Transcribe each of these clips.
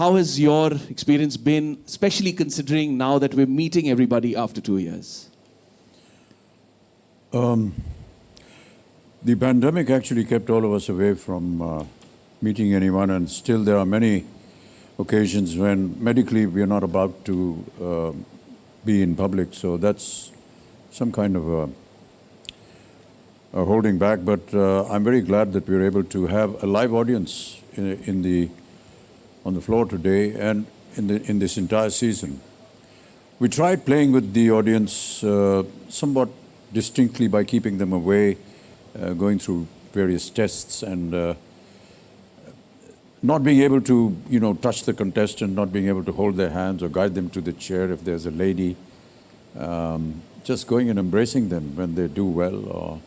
how has your experience been, especially considering now that we're meeting everybody after 2 years? The pandemic actually kept all of us away from meeting anyone, and still there are many occasions when medically we are not about to be in public. So that's some kind of a holding back. But I'm very glad that we were able to have a live audience on the floor today and in this entire season. We tried playing with the audience somewhat distinctly by keeping them away, going through various tests and not being able to, touch the contestant, not being able to hold their hands or guide them to the chair if there's a lady, just going and embracing them when they do well.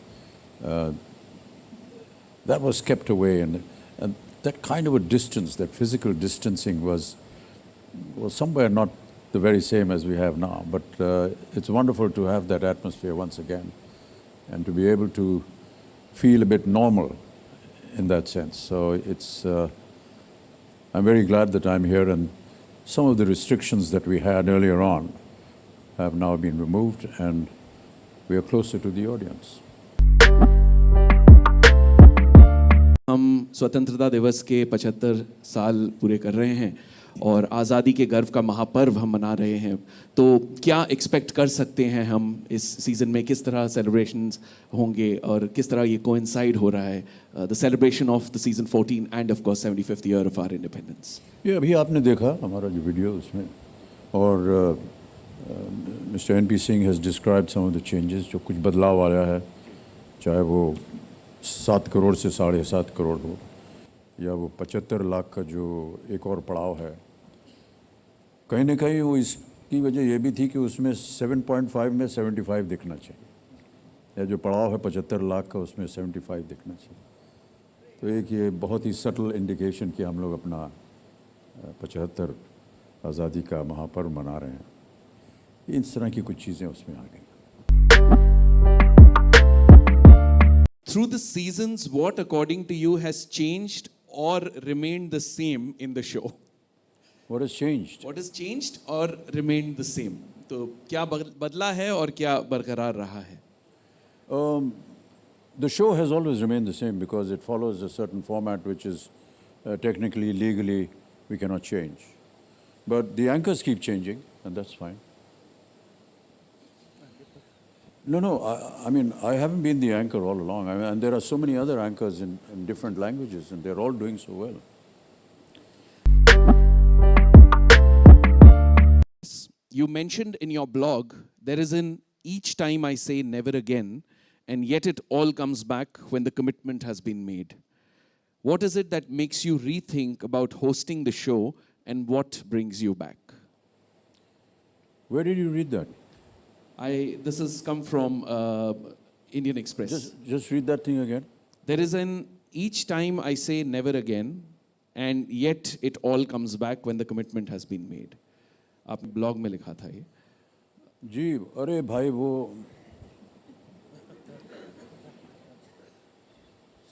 That was kept away, and that kind of a distance, that physical distancing was somewhere not the very same as we have now. But it's wonderful to have that atmosphere once again and to be able to feel a bit normal in that sense. So it's, I'm very glad that I'm here, and some of the restrictions that we had earlier on have now been removed and we are closer to the audience. हम स्वतंत्रता दिवस के 75 साल पूरे कर रहे हैं और आज़ादी के गर्व का महापर्व हम मना रहे हैं, तो क्या एक्सपेक्ट कर सकते हैं हम इस सीज़न में? किस तरह सेलिब्रेशंस होंगे और किस तरह ये कोइंसाइड हो रहा है, the celebration of the season 14 and of course 75th year of our independence? ये अभी आपने देखा हमारा जो वीडियो उसमें, और mister NP. Singh has described some of the changes, जो कुछ बदलाव आया है, चाहे वो 7 करोड़ से 7.5 करोड़ हो या वो 75 लाख का जो एक और पड़ाव है। कहीं ना कहीं वो इसकी वजह ये भी थी कि उसमें 7.5 में 75 दिखना चाहिए, या जो पड़ाव है 75 लाख का उसमें 75 दिखना चाहिए। तो एक ये बहुत ही सटल इंडिकेशन कि हम लोग अपना 75 आज़ादी का महापर्व मना रहे हैं, इस तरह की कुछ चीज़ें उसमें आ गई। Through the seasons, what according to you has changed or remained the same in the show? What has changed? What has changed or remained the same? तो क्या बदला है और क्या बरकरार रहा है? The show has always remained the same because it follows a certain format which is technically, legally, we cannot change. But the anchors keep changing, and that's fine. No, I mean, I haven't been the anchor all along. And there are so many other anchors in different languages, and they're all doing so well. You mentioned in your blog, there is an each time I say never again, and yet it all comes back when the commitment has been made. What is it that makes you rethink about hosting the show, and what brings you back? Where did you read that? This has come from Indian Express. Just read that thing again. There is an each time I say never again, and yet it all comes back when the commitment has been made. आपने blog में लिखा था ये? जी, अरे भाई वो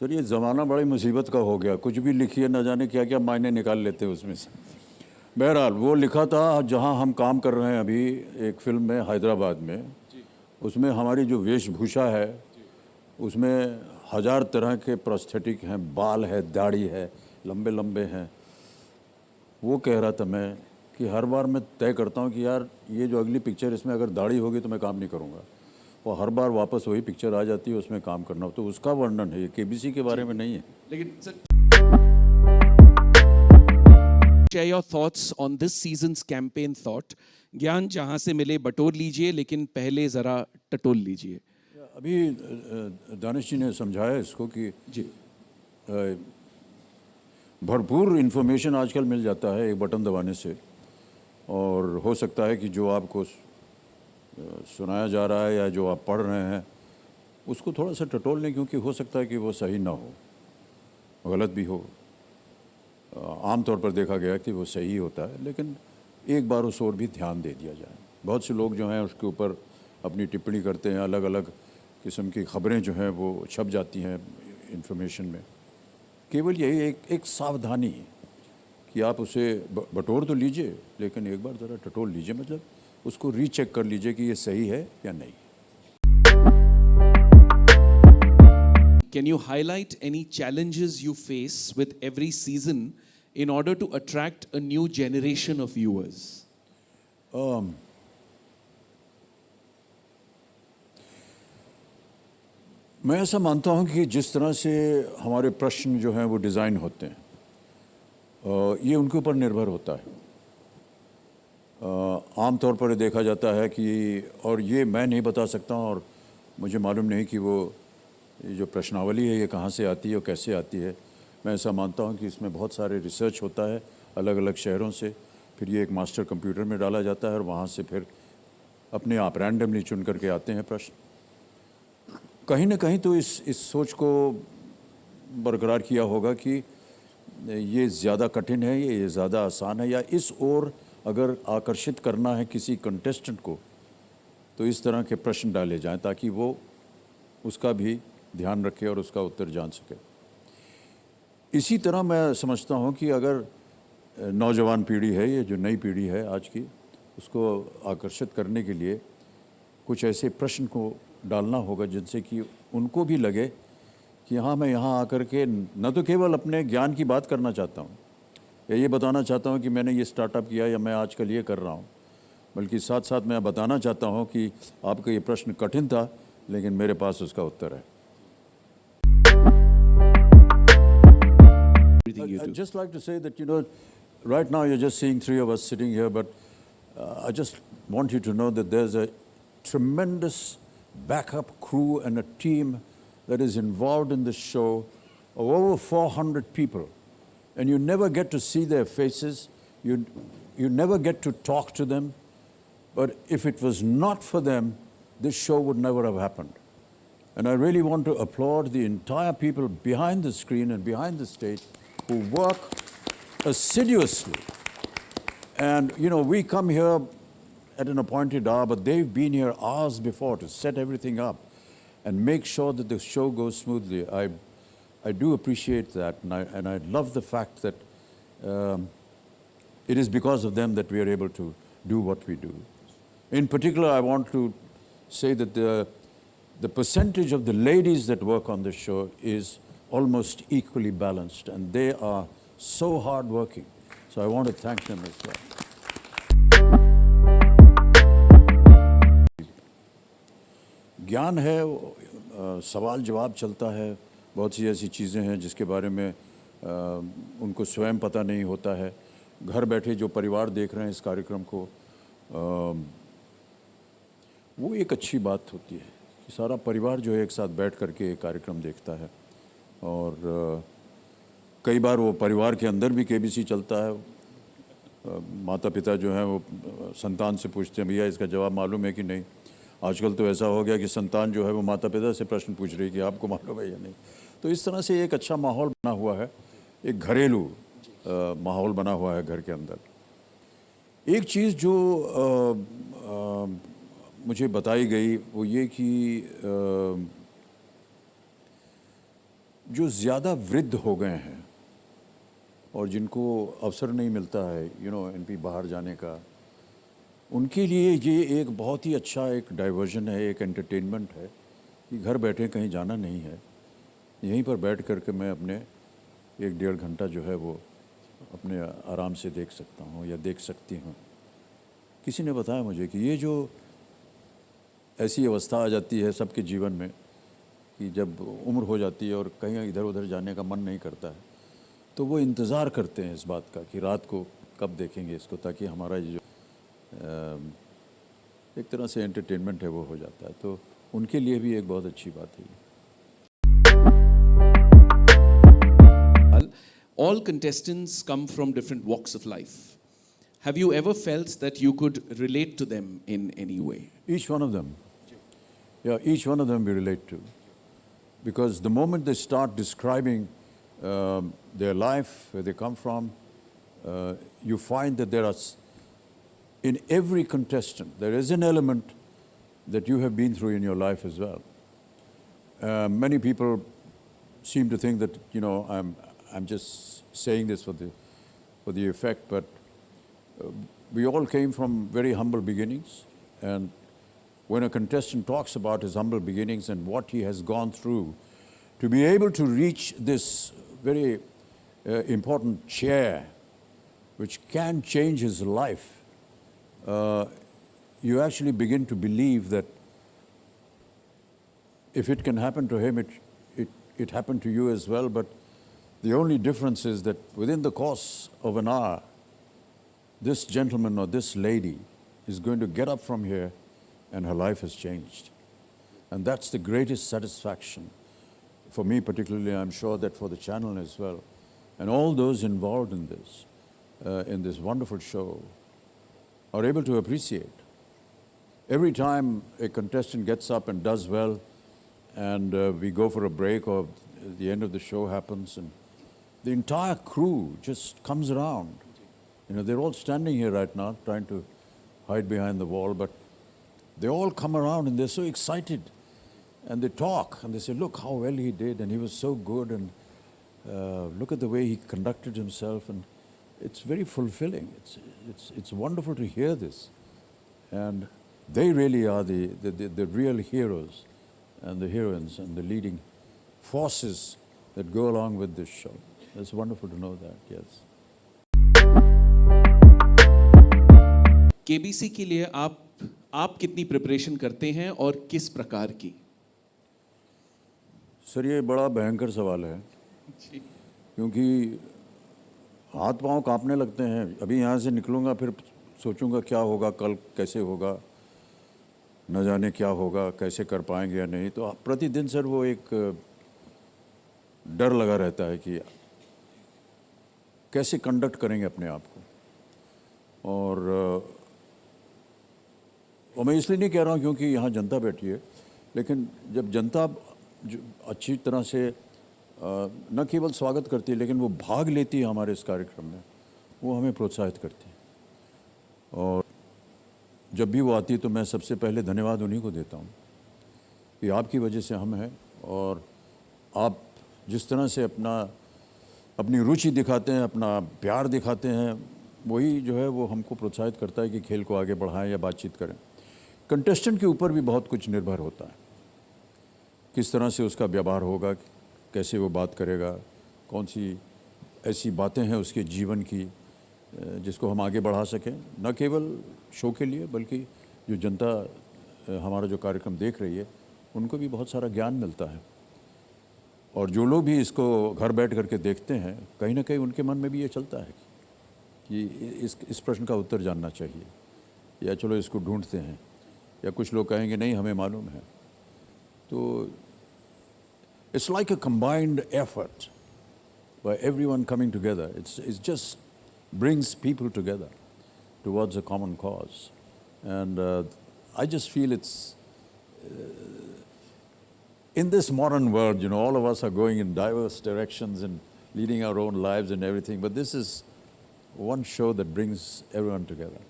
sir ये ज़माना बड़ी मुसीबत का हो गया, कुछ भी लिखिए न जाने क्या क्या मायने निकाल लेते हैं उसमें से। बहरहाल वो लिखा था जहाँ हम काम कर रहे हैं अभी एक फिल्म में हैदराबाद में, उसमें हमारी जो वेशभूषा है उसमें 1000 तरह के प्रोस्थेटिक हैं, बाल है, दाढ़ी है, लंबे लंबे हैं। वो कह रहा था मैं कि हर बार मैं तय करता हूँ कि यार ये जो अगली पिक्चर इसमें अगर दाढ़ी होगी तो मैं काम नहीं करूँगा, और हर बार वापस वही पिक्चर आ जाती है, उसमें काम करना। तो उसका वर्णन है, ये केबीसी के बारे में नहीं है। लेकिन sir, share your thoughts on this season's campaign thought. ज्ञान जहाँ से मिले बटोर लीजिए, लेकिन पहले ज़रा टटोल लीजिए। अभी दानिश जी ने समझाया इसको कि जी भरपूर इन्फॉर्मेशन आजकल मिल जाता है एक बटन दबाने से, और हो सकता है कि जो आपको सुनाया जा रहा है या जो आप पढ़ रहे हैं उसको थोड़ा सा टटोल लें, क्योंकि हो सकता है कि वो सही ना हो, गलत भी हो। आम तौर पर देखा गया कि वो सही होता है, लेकिन एक बार उस ओर भी ध्यान दे दिया जाए। बहुत से लोग जो हैं उसके ऊपर अपनी टिप्पणी करते हैं, अलग अलग किस्म की खबरें जो हैं वो छप जाती हैं इन्फॉर्मेशन में। केवल यही एक सावधानी कि आप उसे बटोर तो लीजिए, लेकिन एक बार ज़रा टटोल लीजिए, मतलब उसको रीचेक कर लीजिए कि ये सही है या नहीं। Can you highlight any challenges you face with every season in order to attract a new generation of viewers? मैं ऐसा मानता हूँ कि जिस तरह से हमारे प्रश्न जो हैं वो डिज़ाइन होते हैं, ये उनके ऊपर निर्भर होता है। आम तौर पर देखा जाता है कि, और ये मैं नहीं बता सकता और मुझे मालूम नहीं कि वो ये जो प्रश्नावली है ये कहाँ से आती है और कैसे आती है। मैं ऐसा मानता हूँ कि इसमें बहुत सारे रिसर्च होता है अलग अलग शहरों से, फिर ये एक मास्टर कंप्यूटर में डाला जाता है और वहाँ से फिर अपने आप रैंडमली चुन करके आते हैं प्रश्न। कहीं ना कहीं तो इस सोच को बरकरार किया होगा कि ये ज़्यादा कठिन है, ये ज़्यादा आसान है, या इस ओर अगर आकर्षित करना है किसी कंटेस्टेंट को तो इस तरह के प्रश्न डाले जाएं ताकि वो उसका भी ध्यान रखे और उसका उत्तर जान सके। इसी तरह मैं समझता हूँ कि अगर नौजवान पीढ़ी है, ये जो नई पीढ़ी है आज की, उसको आकर्षित करने के लिए कुछ ऐसे प्रश्न को डालना होगा जिनसे कि उनको भी लगे कि हाँ, मैं यहाँ आकर के न तो केवल अपने ज्ञान की बात करना चाहता हूँ या ये बताना चाहता हूँ कि मैंने ये स्टार्टअप किया या मैं आजकल ये कर रहा हूँ, बल्कि साथ साथ मैं बताना चाहता हूँ कि आपका ये प्रश्न कठिन था लेकिन मेरे पास उसका उत्तर है। I'd just like to say that, right now you're just seeing three of us sitting here, but I just want you to know that there's a tremendous backup crew and a team that is involved in this show of over 400 people. And you never get to see their faces, you never get to talk to them, but if it was not for them, this show would never have happened. And I really want to applaud the entire people behind the screen and behind the stage who work assiduously. And, we come here at an appointed hour, but they've been here hours before to set everything up and make sure that the show goes smoothly. I do appreciate that, and I love the fact that it is because of them that we are able to do what we do. In particular, I want to say that the percentage of the ladies that work on this show is almost equally balanced, and they are so hardworking. So I want to thank them as well. ज्ञान है, सवाल जवाब चलता है, बहुत सी ऐसी चीज़ें हैं जिसके बारे में उनको स्वयं पता नहीं होता है। घर बैठे जो परिवार देख रहे हैं इस कार्यक्रम को, वो एक अच्छी बात होती है कि सारा परिवार जो है एक साथ बैठ करके एक कार्यक्रम देखता है। और कई बार वो परिवार के अंदर भी केबीसी चलता है। माता पिता जो हैं वो संतान से पूछते हैं, भैया इसका जवाब मालूम है कि नहीं। आजकल तो ऐसा हो गया कि संतान जो है वो माता पिता से प्रश्न पूछ रही है कि आपको मालूम है या नहीं। तो इस तरह से एक अच्छा माहौल बना हुआ है, एक घरेलू माहौल बना हुआ है घर के अंदर। एक चीज़ जो मुझे बताई गई वो ये कि जो ज़्यादा वृद्ध हो गए हैं और जिनको अवसर नहीं मिलता है एनपी बाहर जाने का, उनके लिए ये एक बहुत ही अच्छा एक डाइवर्जन है, एक एंटरटेनमेंट है कि घर बैठे कहीं जाना नहीं है, यहीं पर बैठ कर के मैं अपने 1-1.5 घंटा जो है वो अपने आराम से देख सकता हूँ या देख सकती हूँ। किसी ने बताया मुझे कि ये जो ऐसी अवस्था आ जाती है सबके जीवन में कि जब उम्र हो जाती है और कहीं इधर उधर जाने का मन नहीं करता है, तो वो इंतज़ार करते हैं इस बात का कि रात को कब देखेंगे इसको, ताकि हमारा ये जो एक तरह से एंटरटेनमेंट है वो हो जाता है। तो उनके लिए भी एक बहुत अच्छी बात है। All contestants come from different walks of life. Have you ever felt that you could relate to them in any way? Each one of them. Yeah, each one of them we relate to. Because the moment they start describing their life, where they come from, you find that there are, in every contestant, there is an element that you have been through in your life as well. Many people seem to think that, I'm just saying this for the for the effect, but we all came from very humble beginnings, and when a contestant talks about his humble beginnings and what he has gone through to be able to reach this very important chair, which can change his life, you actually begin to believe that if it can happen to him, it happened to you as well. But the only difference is that within the course of an hour, this gentleman or this lady is going to get up from here and her life has changed. And that's the greatest satisfaction for me particularly, I'm sure that for the channel as well. And all those involved in this wonderful show are able to appreciate. Every time a contestant gets up and does well, and we go for a break or the end of the show happens, and the entire crew just comes around. You know, they're all standing here right now trying to hide behind the wall, but they all come around and they're so excited. And they talk and they say, look how well he did, and he was so good, and look at the way he conducted himself. And it's very fulfilling. It's wonderful to hear this. And they really are the real heroes and the heroines and the leading forces that go along with this show. It's wonderful to know that, yes. KBC के लिए आप कितनी preparation करते हैं और किस प्रकार की? सर, ये बड़ा भयंकर सवाल है, क्योंकि हाथ पांव कांपने लगते हैं. अभी यहाँ से निकलूँगा, फिर सोचूंगा क्या होगा, कल कैसे होगा, न जाने क्या होगा, कैसे कर पाएंगे या नहीं. तो प्रतिदिन सर वो एक डर लगा रहता है कि कैसे कंडक्ट करेंगे अपने आप को. और मैं इसलिए नहीं कह रहा हूँ क्योंकि यहाँ जनता बैठी है, लेकिन जब जनता अच्छी तरह से न केवल स्वागत करती है, लेकिन वो भाग लेती है हमारे इस कार्यक्रम में, वो हमें प्रोत्साहित करती है. और जब भी वो आती है तो मैं सबसे पहले धन्यवाद उन्हीं को देता हूँ कि आपकी वजह से हम हैं, और आप जिस तरह से अपनी रुचि दिखाते हैं, अपना प्यार दिखाते हैं, वही जो है वो हमको प्रोत्साहित करता है कि खेल को आगे बढ़ाएं या बातचीत करें. कंटेस्टेंट के ऊपर भी बहुत कुछ निर्भर होता है, किस तरह से उसका व्यवहार होगा, कैसे वो बात करेगा, कौन सी ऐसी बातें हैं उसके जीवन की जिसको हम आगे बढ़ा सकें, न केवल शो के लिए बल्कि जो जनता हमारा जो कार्यक्रम देख रही है उनको भी बहुत सारा ज्ञान मिलता है. और जो लोग भी इसको घर बैठ करके देखते हैं, कहीं ना कहीं उनके मन में भी ये चलता है कि इस प्रश्न का उत्तर जानना चाहिए, या चलो इसको ढूंढते हैं, या कुछ लोग कहेंगे नहीं हमें मालूम है. तो it's like a combined effort by everyone coming together. It just brings people together towards a common cause. And I just feel it's, in this modern world, you know, all of us are going in diverse directions and leading our own lives and everything, but this is one show that brings everyone together.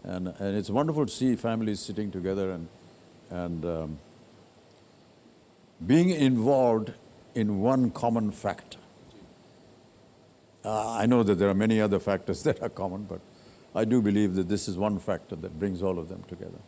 And it's wonderful to see families sitting together and being involved in one common factor. I know that there are many other factors that are common, but I do believe that this is one factor that brings all of them together.